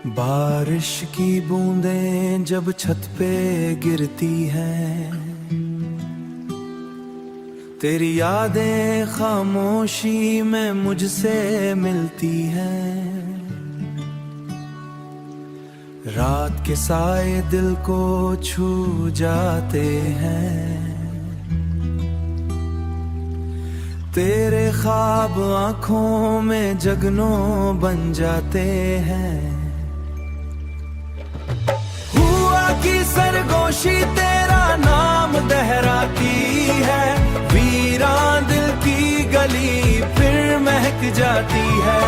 बारिश की बूंदें जब छत पे गिरती हैं, तेरी यादें खामोशी में मुझसे मिलती हैं। रात के साए दिल को छू जाते हैं, तेरे ख्वाब आंखों में जगनों बन जाते हैं। हुआ की सरगोशी तेरा नाम दहराती है, वीरान दिल की गली फिर महक जाती है।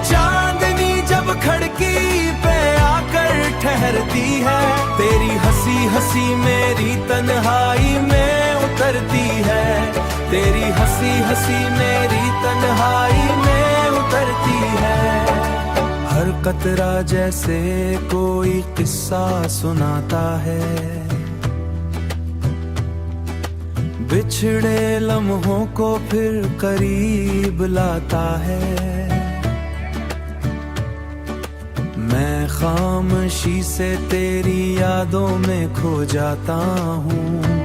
चांदनी जब खिड़की पे आकर ठहरती है, तेरी हंसी हंसी मेरी तन्हाई में उतरती है। तेरी हंसी हंसी मेरी तन्हाई में उतरती है। हर कतरा जैसे कोई किस्सा सुनाता है, बिछड़े लम्हों को फिर करीब लाता है। मैं खामोशी से तेरी यादों में खो जाता हूँ।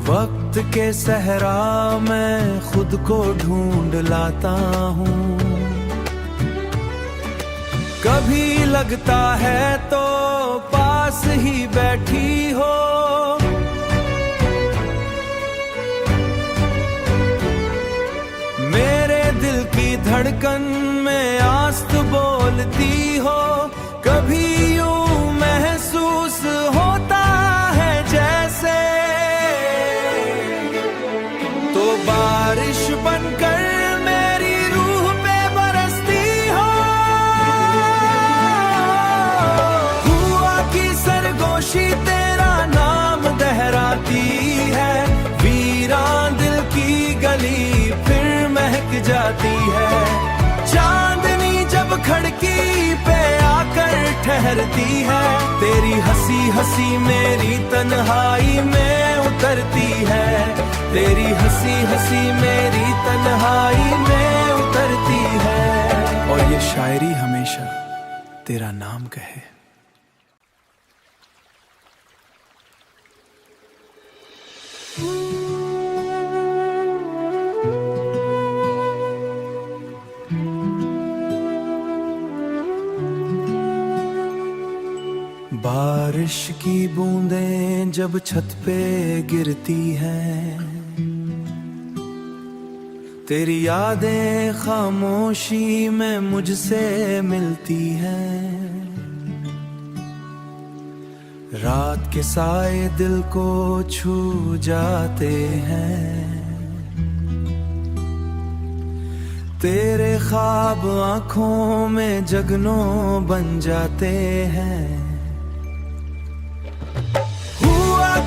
वक्त के सहरा में खुद को ढूंढ लाता हूँ। कभी लगता है तो पास ही बैठी हो, मेरे दिल की धड़कन में आस्त बोलती हो। कभी यूं महसूस होता है जैसे तो बारिश बनकर मेरी रूह पे बरसती हो। हुआ की सरगोशी तेरा नाम दहराती है, वीरान दिल की गली फिर महक जाती है। चांदनी जब खिड़की पे आकर ठहरती है, तेरी हंसी हंसी मेरी तन्हाई में उतरती है। तेरी हंसी हंसी मेरी तन्हाई में उतरती है। और ये शायरी हमेशा तेरा नाम कहे। बारिश की बूंदें जब छत पे गिरती हैं, तेरी यादें खामोशी में मुझसे मिलती हैं। रात के साए दिल को छू जाते हैं, तेरे ख्वाब आंखों में जगनों बन जाते हैं।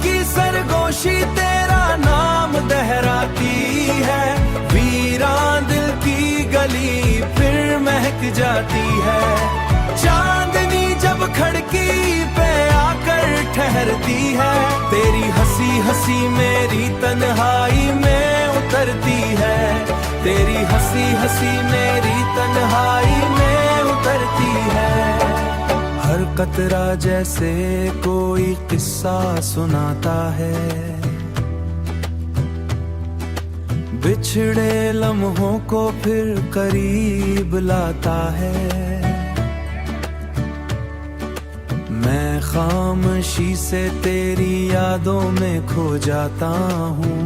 की सरगोशी तेरा नाम दहराती है, वीरान दिल की गली फिर महक जाती है। चांदनी जब खिड़की पे आकर ठहरती है, तेरी हंसी हंसी मेरी तन्हाई में उतरती है। तेरी हंसी हंसी मेरी तन्हाई में उतरती है। हर कतरा जैसे कोई किस्सा सुनाता है, बिछड़े लम्हों को फिर करीब लाता है। मैं खामोशी से तेरी यादों में खो जाता हूँ।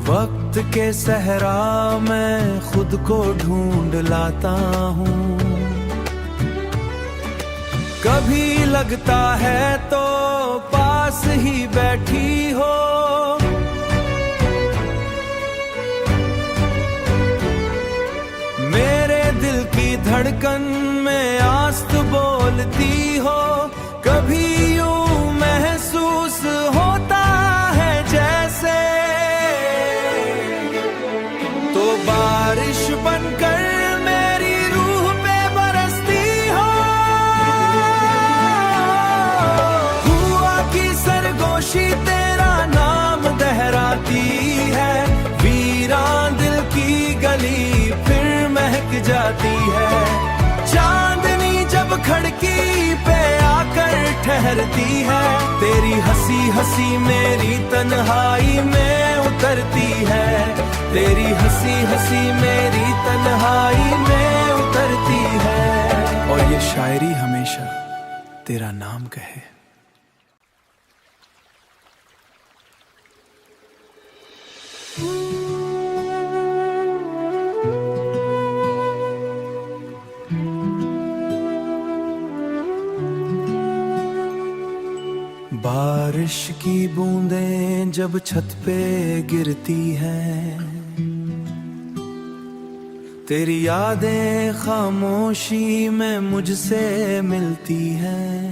वक्त के सहरा में खुद को ढूंढ लाता हूँ। कभी लगता है तो पास ही बैठी हो, मेरे दिल की धड़कन में आस्त बोलती हो। कभी यूं महसूस होता है जैसे तो बारिश बनकर मेरी रूह पे बरसती हो। हुआ की सरगोशी तेरा नाम दहराती है, वीरान दिल की गली फिर महक महक जाती है। चांदनी जब खिड़की पे आकर ठहरती है, तेरी हंसी हंसी मेरी तन्हाई में उतरती है। तेरी हंसी हंसी मेरी तन्हाई में उतरती है। और ये शायरी हमेशा तेरा नाम कहे। बारिश की बूंदें जब छत पे गिरती हैं, तेरी यादें खामोशी में मुझसे मिलती हैं।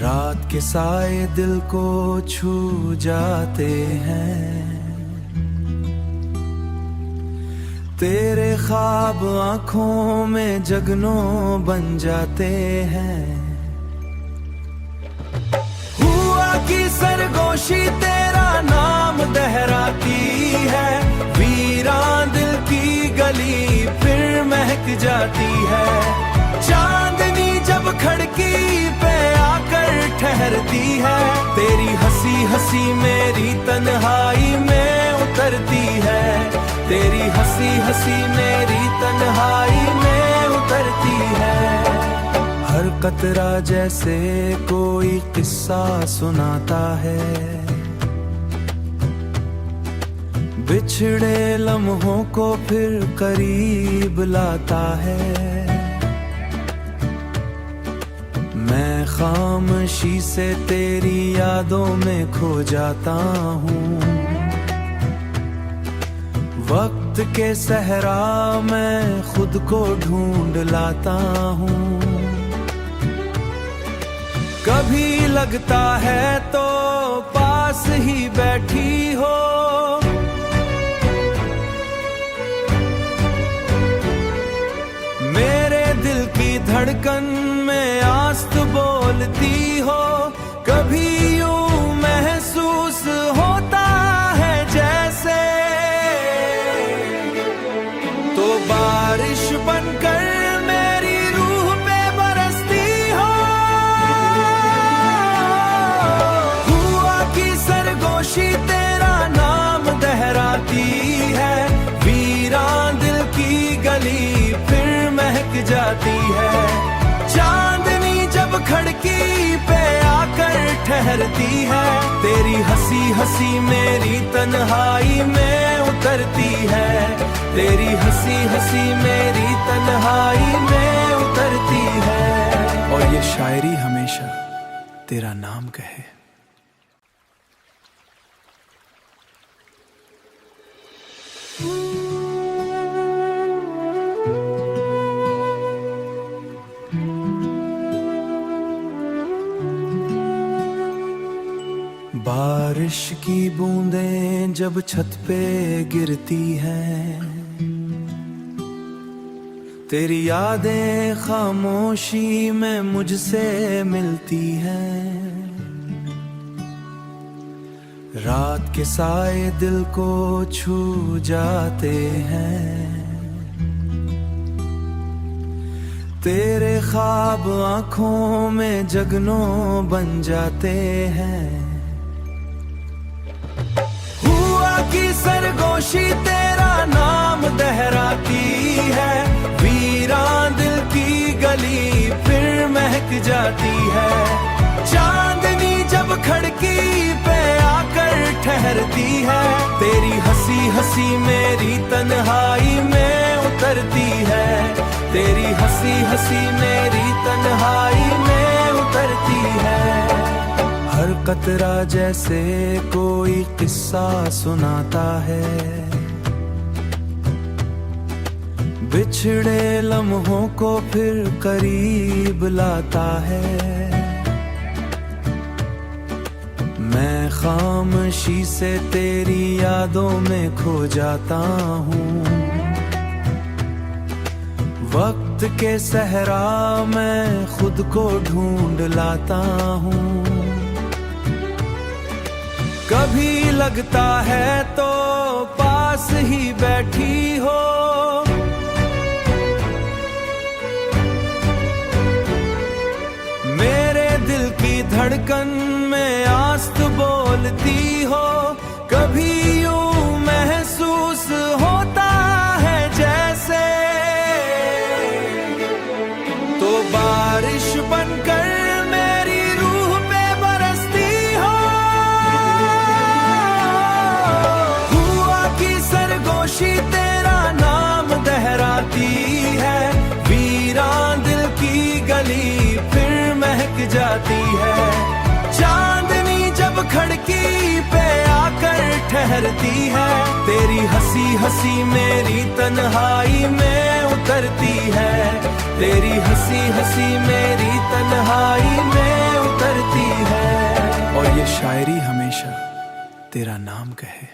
रात के साए दिल को छू जाते हैं, तेरे ख्वाब आंखों में जगनों बन जाते हैं। की सरगोशी तेरा नाम दहराती है, वीरान दिल की गली फिर महक जाती है। चांदनी जब खिड़की पे आकर ठहरती है, तेरी हंसी हंसी मेरी तन्हाई में उतरती है। तेरी हंसी हंसी मेरी तन्हाई में उतरती है। हर कतरा जैसे कोई किस्सा सुनाता है, बिछड़े लम्हों को फिर करीब लाता है। मैं खामोशी से तेरी यादों में खो जाता हूँ। वक्त के सहरा मैं खुद को ढूंढ लाता हूँ। कभी लगता है तो पास ही बैठी हो, मेरे दिल की धड़कन में आस्त बोलती हो। कभी यूं महसूस होता है जैसे तो बारिश बनकर मेरी रूह पे बरसती हो। हुआ की सरगोशी तेरा नाम दहराती है, वीरान दिल की गली फिर महक जाती है। चांदनी जब खिड़की पे आकर ठहरती है, तेरी हंसी हंसी मेरी तन्हाई में उतरती है। तेरी हंसी हंसी मेरी तन्हाई में उतरती है। और ये शायरी हमेशा तेरा नाम कहे। बारिश की बूंदें जब छत पे गिरती हैं, तेरी यादें खामोशी में मुझसे मिलती हैं। रात के साए दिल को छू जाते हैं, तेरे ख्वाब आंखों में जगनों बन जाते हैं। की सरगोशी तेरा नाम दहराती है, वीरान दिल की गली फिर महक जाती है। चांदनी जब खिड़की पे आकर ठहरती है, तेरी हंसी हंसी मेरी तन्हाई में उतरती है। तेरी हंसी हंसी मेरी तन्हाई में उतरती है। हर कतरा जैसे कोई किस्सा सुनाता है, बिछड़े लम्हों को फिर करीब लाता है। मैं खामोशी से तेरी यादों में खो जाता हूँ। वक्त के सहरा मैं खुद को ढूंढ लाता हूँ। कभी लगता है तो पास पास ही बैठी हो। मेरे दिल की धड़कन में आस्त बोलती हो। कभी यूं महसूस होता है जैसे तो बारिश बनकर मेरी रूह पे बरसती हो। हुआ की सरगोशी तेरा नाम दोहराती है। वीरान दिल की गली फिर महक जाती है। चांदनी जब खिड़की पे आकर ठहरती है। तेरी हंसी हंसी मेरी तन्हाई में उतरती है। तेरी हंसी हंसी मेरी तन्हाई में उतरती है। और ये शायरी हमेशा तेरा नाम कहे।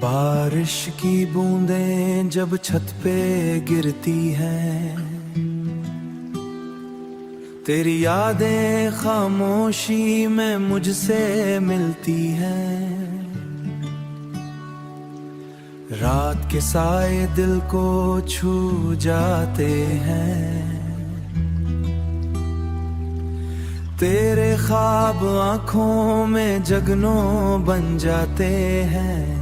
बारिश की बूंदें जब छत पे गिरती हैं, तेरी यादें खामोशी में मुझसे मिलती हैं। रात के साए दिल को छू जाते हैं। तेरे ख्वाब आंखों में जगनों बन जाते हैं।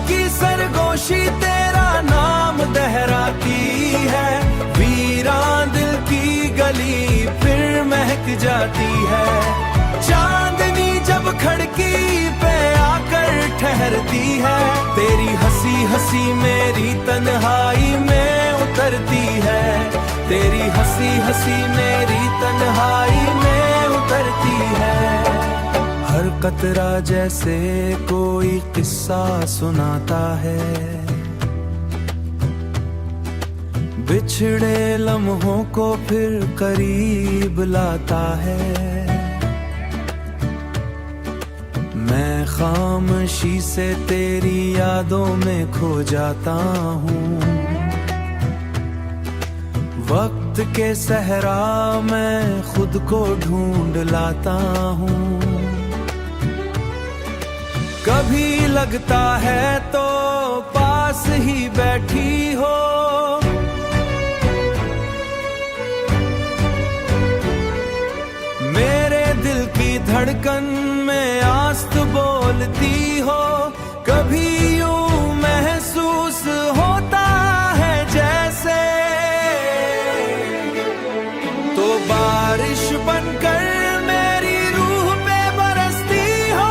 की सरगोशी तेरा नाम दोहराती है। वीरान दिल की गली फिर महक जाती है। चांदनी जब खिड़की पे आकर ठहरती है। तेरी हंसी हंसी मेरी तन्हाई में उतरती है। तेरी हंसी हंसी मेरी तन्हाई में उतरती है। हर कतरा जैसे कोई किस्सा सुनाता है। बिछड़े लम्हों को फिर करीब लाता है। मैं खामोशी से तेरी यादों में खो जाता हूँ। वक्त के सहरा मैं खुद को ढूंढ लाता हूँ। कभी लगता है तो पास ही बैठी हो। मेरे दिल की धड़कन में आस्त बोलती हो। कभी यूं महसूस होता है जैसे तो बारिश बनकर मेरी रूह पे बरसती हो।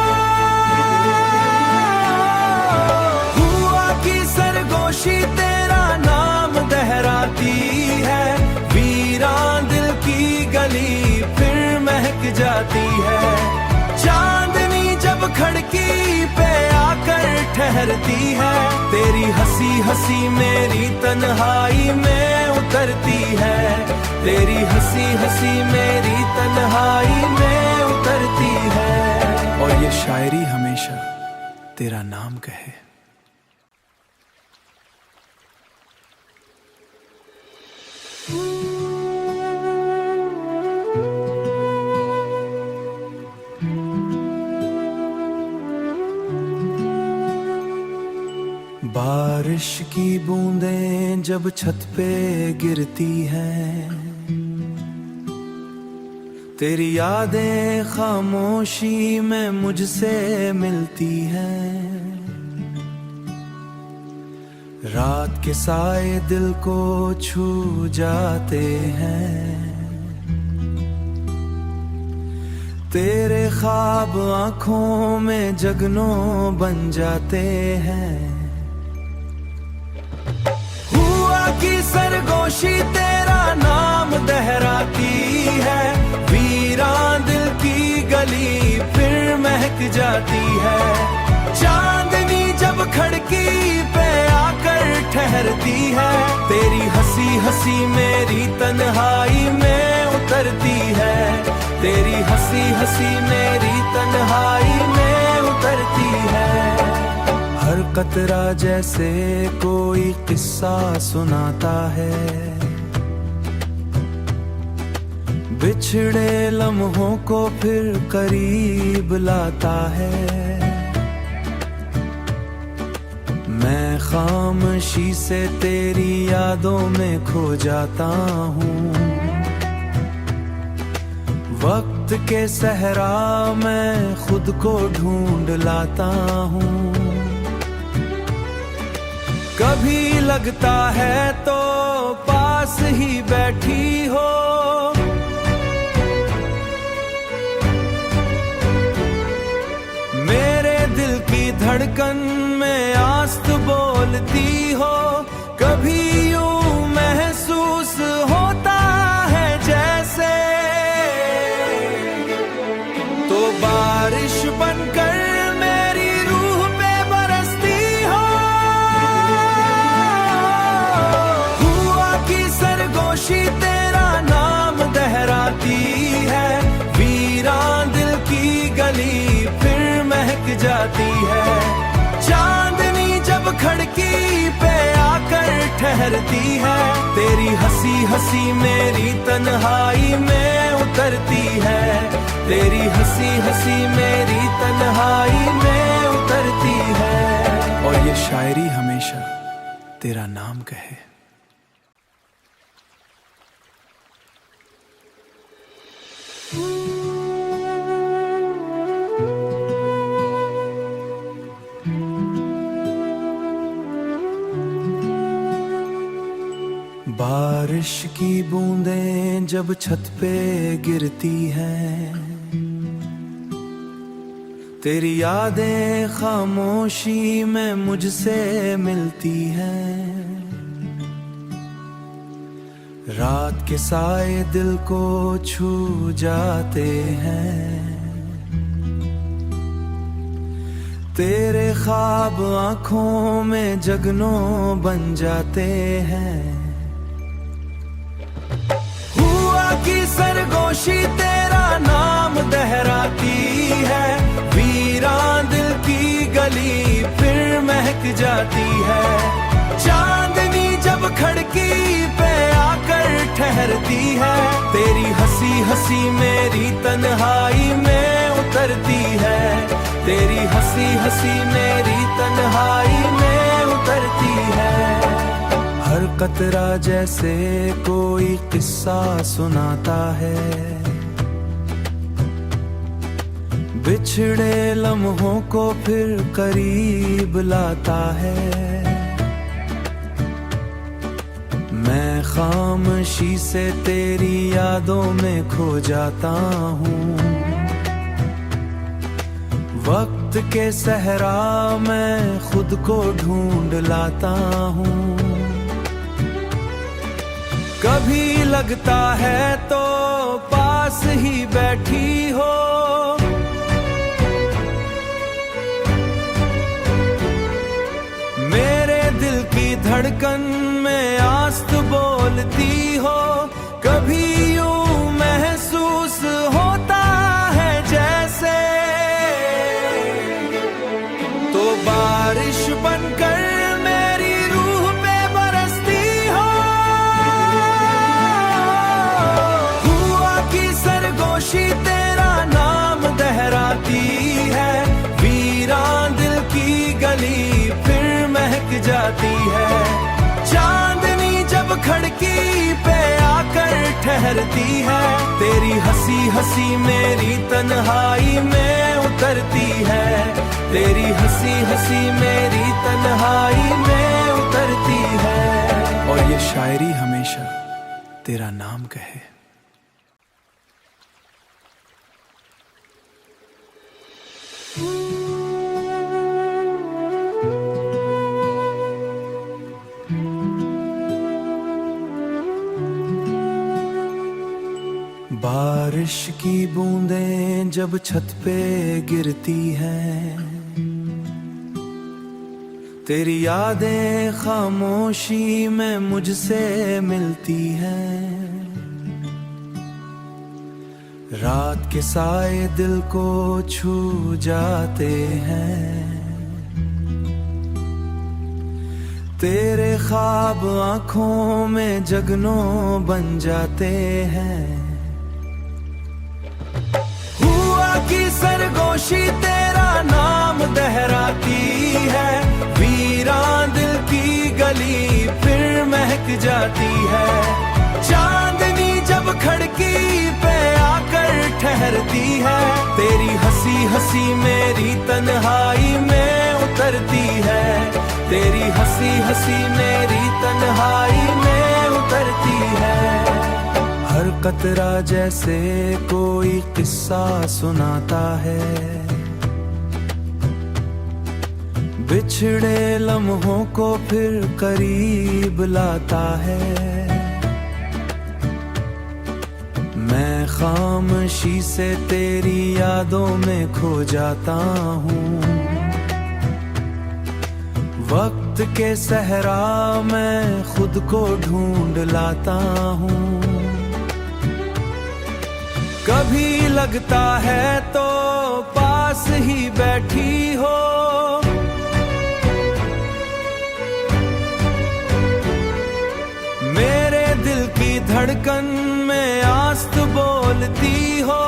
सरगोशी तेरा नाम दोहराती है। वीरान दिल की गली फिर महक जाती है। चांदनी जब खिड़की पे आकर ठहरती है। तेरी हंसी हंसी मेरी तन्हाई में उतरती है। तेरी हंसी हंसी मेरी तन्हाई में उतरती है। और ये शायरी हमेशा तेरा नाम कहे। बारिश की बूंदें जब छत पे गिरती हैं, तेरी यादें खामोशी में मुझसे मिलती हैं। रात के साए दिल को छू जाते हैं। तेरे ख्वाब आंखों में जगनों बन जाते हैं। हुआ की सरगोशी तेरा नाम दोहराती है। वीरान दिल की गली फिर महक जाती है। चांदनी जब खिड़की पे आकर ठहरती है। तेरी हंसी हंसी मेरी तन्हाई में उतरती है। तेरी हंसी हंसी मेरी तन्हाई में उतरती कतरा जैसे कोई किस्सा सुनाता है, बिछड़े लम्हों को फिर करीब लाता है। मैं खामोशी से तेरी यादों में खो जाता हूँ। वक्त के सहरा मैं खुद को ढूंढ लाता हूँ। कभी लगता है तो पास ही बैठी हो, मेरे दिल की धड़कन में आस्त बोलती हो। कभी यूं महसूस होता है जैसे तो बारिश बनकर मेरी रूह पे बरसती हो। हुआ की सरगोशी तेरा नाम दोहराती है, वीरान दिल की गली फिर महक जाती है। चांदनी जब खिड़की पे आकर ठहरती है, तेरी हंसी हंसी मेरी तन्हाई में उतरती है। तेरी हंसी हंसी मेरी तन्हाई में उतरती है। और ये शायरी हमेशा तेरा नाम कहे। बारिश की बूंदें जब छत पे गिरती हैं, तेरी यादें खामोशी में मुझसे मिलती हैं। रात के साए दिल को छू जाते हैं, तेरे ख्वाब आंखों में जगनों बन जाते हैं। की सरगोशी तेरा नाम दोहराती है, वीरान दिल की गली फिर महक जाती है। चांदनी जब खिड़की पे आकर ठहरती है, तेरी हंसी हंसी मेरी तन्हाई में उतरती है। तेरी हंसी हंसी मेरी तन्हाई में उतरती है। हर कतरा जैसे कोई किस्सा सुनाता है, बिछड़े लम्हों को फिर करीब लाता है। मैं खामोशी से तेरी यादों में खो जाता हूँ। वक्त के सहरा मैं खुद को ढूंढ लाता हूँ। कभी लगता है तो पास ही बैठी हो, मेरे दिल की धड़कन में आस्त बोलती हो। कभी यूं महसूस होता है जैसे तो बारिश बनकर तेरा नाम दोहराती है, वीरान दिल की गली फिर महक जाती है। चांदनी जब खिड़की पे आकर ठहरती है, तेरी हंसी हंसी मेरी तन्हाई में उतरती है। तेरी हंसी हंसी मेरी तन्हाई में उतरती है। और ये शायरी हमेशा तेरा नाम कहे। बारिश की बूंदें जब छत पे गिरती हैं, तेरी यादें खामोशी में मुझसे मिलती हैं। रात के साए दिल को छू जाते हैं, तेरे ख्वाब आंखों में जगनों बन जाते हैं। हुआ की सरगोशी तेरा नाम दहराती है, वीरान दिल की गली फिर महक जाती है। चांदनी जब खड़की पे आकर ठहरती है, तेरी हंसी हंसी मेरी तन्हाई में उतरती है। तेरी हंसी हंसी मेरी तन्हाई में उतरती है। हर कतरा जैसे कोई किस्सा सुनाता है, बिछड़े लम्हों को फिर करीब लाता है। मैं खामोशी से तेरी यादों में खो जाता हूँ। वक्त के सहरा मैं खुद को ढूंढ लाता हूँ। कभी लगता है तो पास ही बैठी हो, मेरे दिल की धड़कन में आस्त बोलती हो।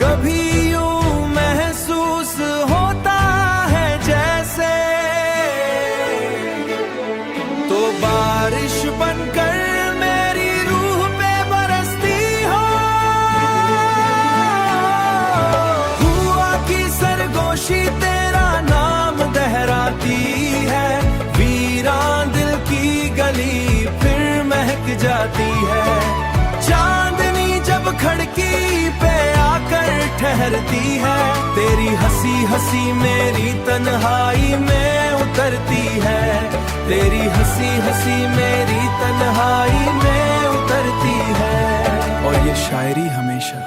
कभी यूं महसूस होता है जैसे तो बारिश बनकर मेरी रूह पे बरसती हो। हुआ की सरगोशी तेरा नाम दहराती है, वीरान दिल की गली फिर महक जाती है। चांदनी जब खड़की पे आकर ठहरती है, तेरी हंसी हंसी मेरी तन्हाई में उतरती है। तेरी हंसी हंसी मेरी तन्हाई में उतरती है। और ये शायरी हमेशा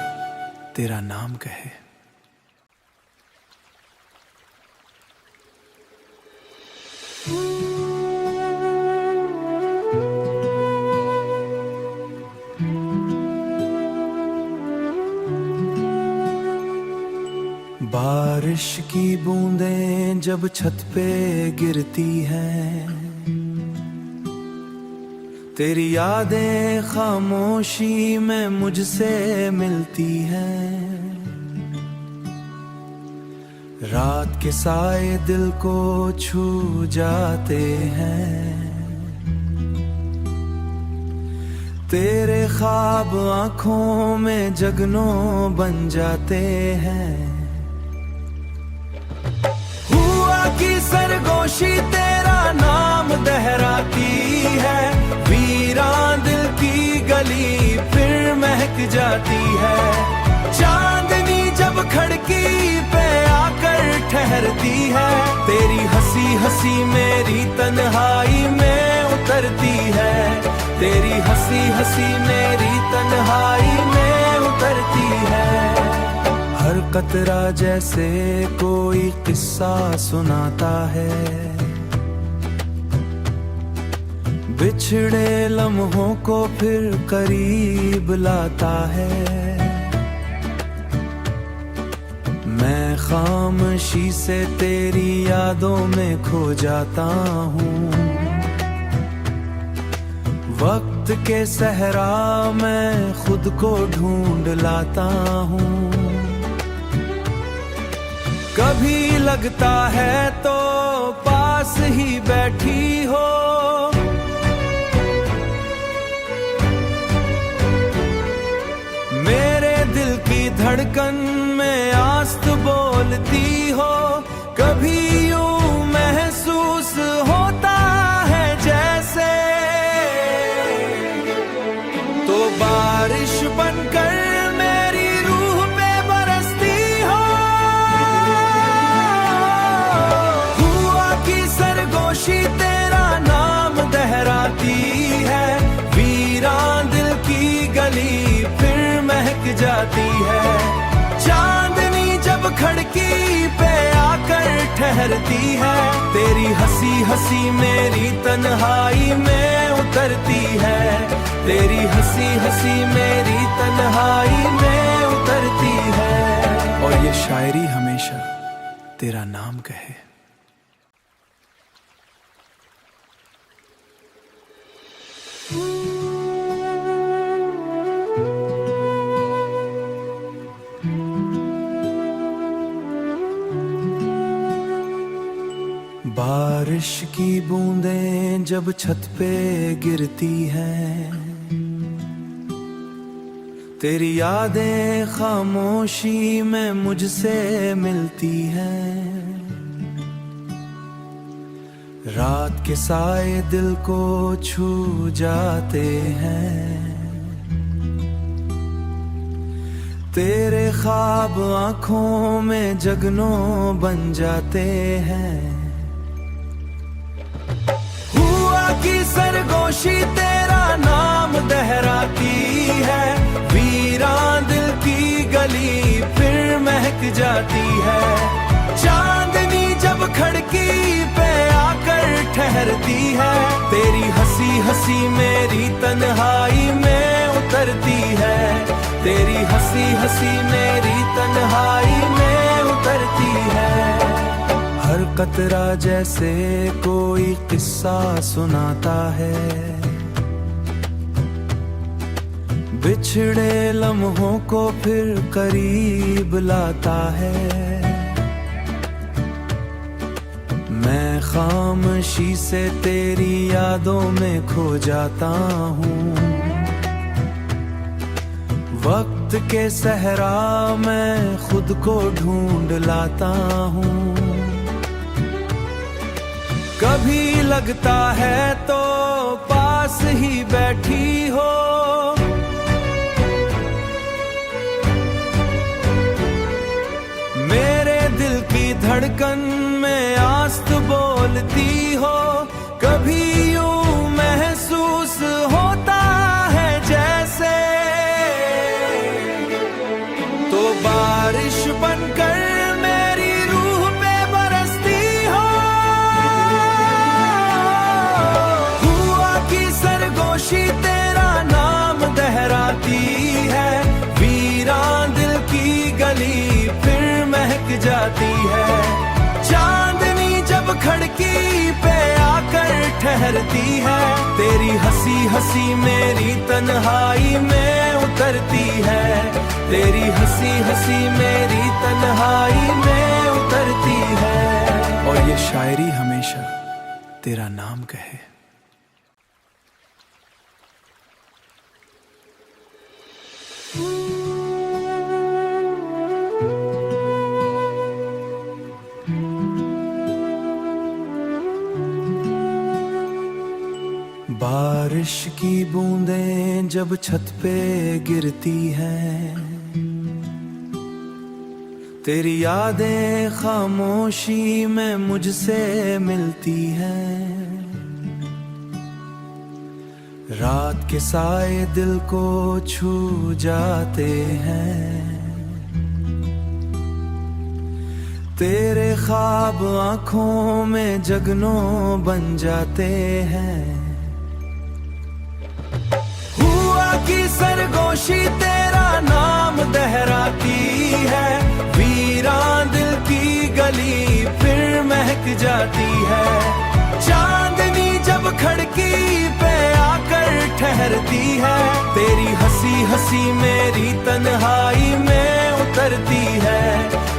तेरा नाम कहे। बारिश की बूंदें जब छत पे गिरती हैं, तेरी यादें खामोशी में मुझसे मिलती हैं। रात के साए दिल को छू जाते हैं, तेरे ख्वाब आंखों में जगनों बन जाते हैं। की सरगोशी तेरा नाम दहराती है, वीरान दिल की गली फिर महक जाती है। चांदनी जब खड़की पे आकर ठहरती है, तेरी हंसी हंसी मेरी तन्हाई में उतरती है। तेरी हंसी हंसी मेरी तन्हाई में उतरती है। हर कतरा जैसे कोई किस्सा सुनाता है, बिछड़े लम्हों को फिर करीब लाता है। मैं खामोशी से तेरी यादों में खो जाता हूँ। वक्त के सहरा मैं खुद को ढूंढ लाता हूँ। कभी लगता है तो पास ही बैठी हो, मेरे दिल की धड़कन में आस्त बोलती हो। कभी यूं महसूस होता है जैसे तो बारिश बनकर मेरी रूह पे बरसती हो। हुआ की सरगोशी तेरा नाम दहराती है, वीरान दिल की गली फिर महक जाती है। चांदनी जब खड़की पे आकर ठहरती है, तेरी हंसी हंसी मेरी तन्हाई में उतरती है। तेरी हंसी हंसी मेरी तन्हाई में उतरती है। और ये शायरी हमेशा तेरा नाम कहे। बारिश की बूंदें जब छत पे गिरती हैं, तेरी यादें खामोशी में मुझसे मिलती हैं। रात के साए दिल को छू जाते हैं, तेरे ख्वाब आंखों में जगनों बन जाते हैं। हुआ की सरगोशी तेरा नाम दहराती है, वीरान दिल की गली फिर महक जाती है। चांदनी जब खिड़की पे आकर ठहरती है, तेरी हंसी हंसी मेरी तन्हाई में उतरती है। तेरी हंसी हंसी मेरी तन्हाई में उतरती है। हर कतरा जैसे कोई किस्सा सुनाता है, बिछड़े लम्हों को फिर करीब लाता है। मैं खामोशी से तेरी यादों में खो जाता हूँ। वक्त के सहरा मैं खुद को ढूंढ लाता हूँ। कभी लगता है तो पास ही बैठी हो, मेरे दिल की धड़कन में आस्त बोलती हो। कभी यूं महसूस होता है जैसे तो बारिश बनकर मेरी रूह पे बरसती हो। हुआ की सरगोशी तेरा नाम दहराती है, वीरान दिल की गली फिर महक जाती है। चांदनी जब खिड़की पे आकर ठहरती है, तेरी हंसी हंसी मेरी तन्हाई में उतरती है। तेरी हंसी हंसी मेरी तन्हाई में उतरती है। और ये शायरी हमेशा तेरा नाम कहे। बारिश की बूंदें जब छत पे गिरती हैं, तेरी यादें खामोशी में मुझसे मिलती हैं। रात के साए दिल को छू जाते हैं, तेरे ख्वाब आंखों में जगनों बन जाते हैं। की सरगोशी तेरा नाम दहराती है, वीरान दिल की गली फिर महक जाती है। चांदनी जब खिड़की पे आकर ठहरती है, तेरी हंसी हंसी मेरी तन्हाई में उतरती है।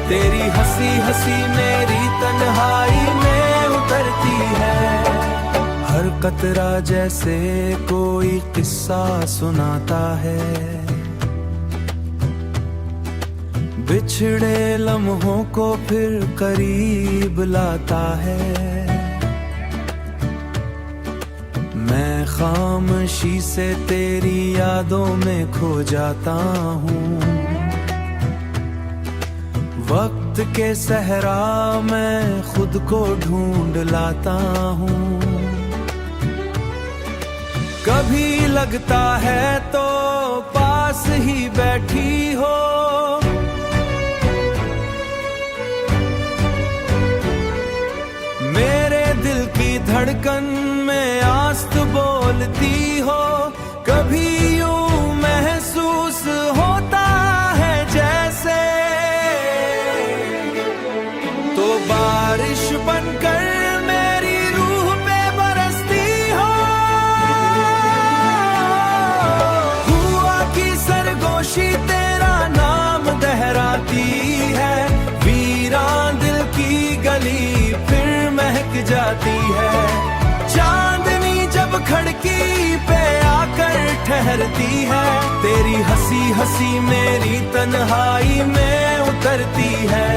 तेरी हंसी हंसी मेरी तन्हाई में उतरती है। हर कतरा जैसे कोई किस्सा सुनाता है, बिछड़े लम्हों को फिर करीब लाता है। मैं खामोशी से तेरी यादों में खो जाता हूँ। वक्त के सहरा मैं खुद को ढूंढ लाता हूँ। कभी लगता है तो पास ही बैठी हो, मेरे दिल की धड़कन में आस्त बोलती हो। कभी यूं महसूस होता है जैसे तो बारिश बनकर मेरी रूह पे बरसती हो। हुआ की सरगोशी तेरा नाम दहराती है, वीरान दिल की गली फिर महक जा जाती है। चांदनी जब खिड़की पे आकर ठहरती है, तेरी हंसी हंसी मेरी तन्हाई में उतरती है।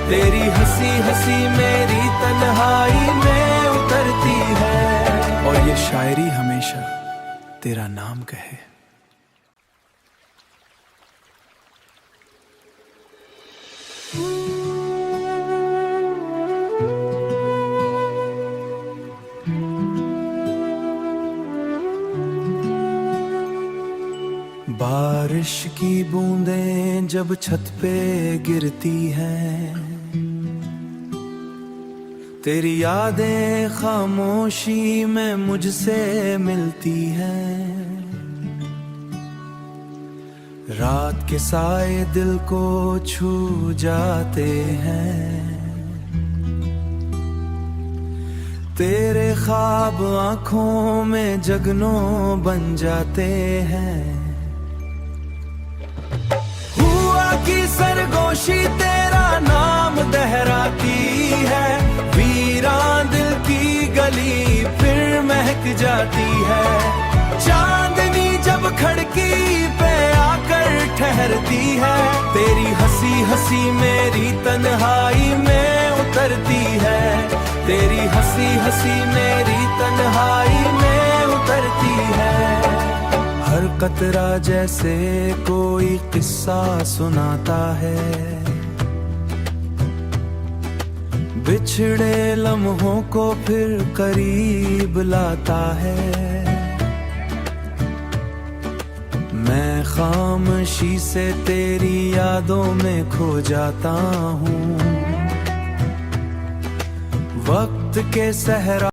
तेरी हंसी हंसी मेरी तन्हाई में उतरती है। और ये शायरी हमेशा तेरा नाम कहे। बारिश की बूंदें जब छत पे गिरती हैं, तेरी यादें खामोशी में मुझसे मिलती हैं। रात के साए दिल को छू जाते हैं, तेरे ख्वाब आंखों में जगनों बन जाते हैं। की सरगोशी तेरा नाम दहराती है, वीरान दिल की गली फिर महक जाती है। चांदनी जब खिड़की पे आकर ठहरती है, तेरी हंसी हंसी मेरी तन्हाई में उतरती है। तेरी हंसी हंसी मेरी तन्हाई में उतरती है। हर कतरा जैसे कोई किस्सा सुनाता है, बिछड़े लम्हों को फिर करीब लाता है। मैं खामोशी से तेरी यादों में खो जाता हूँ। वक्त के सहरा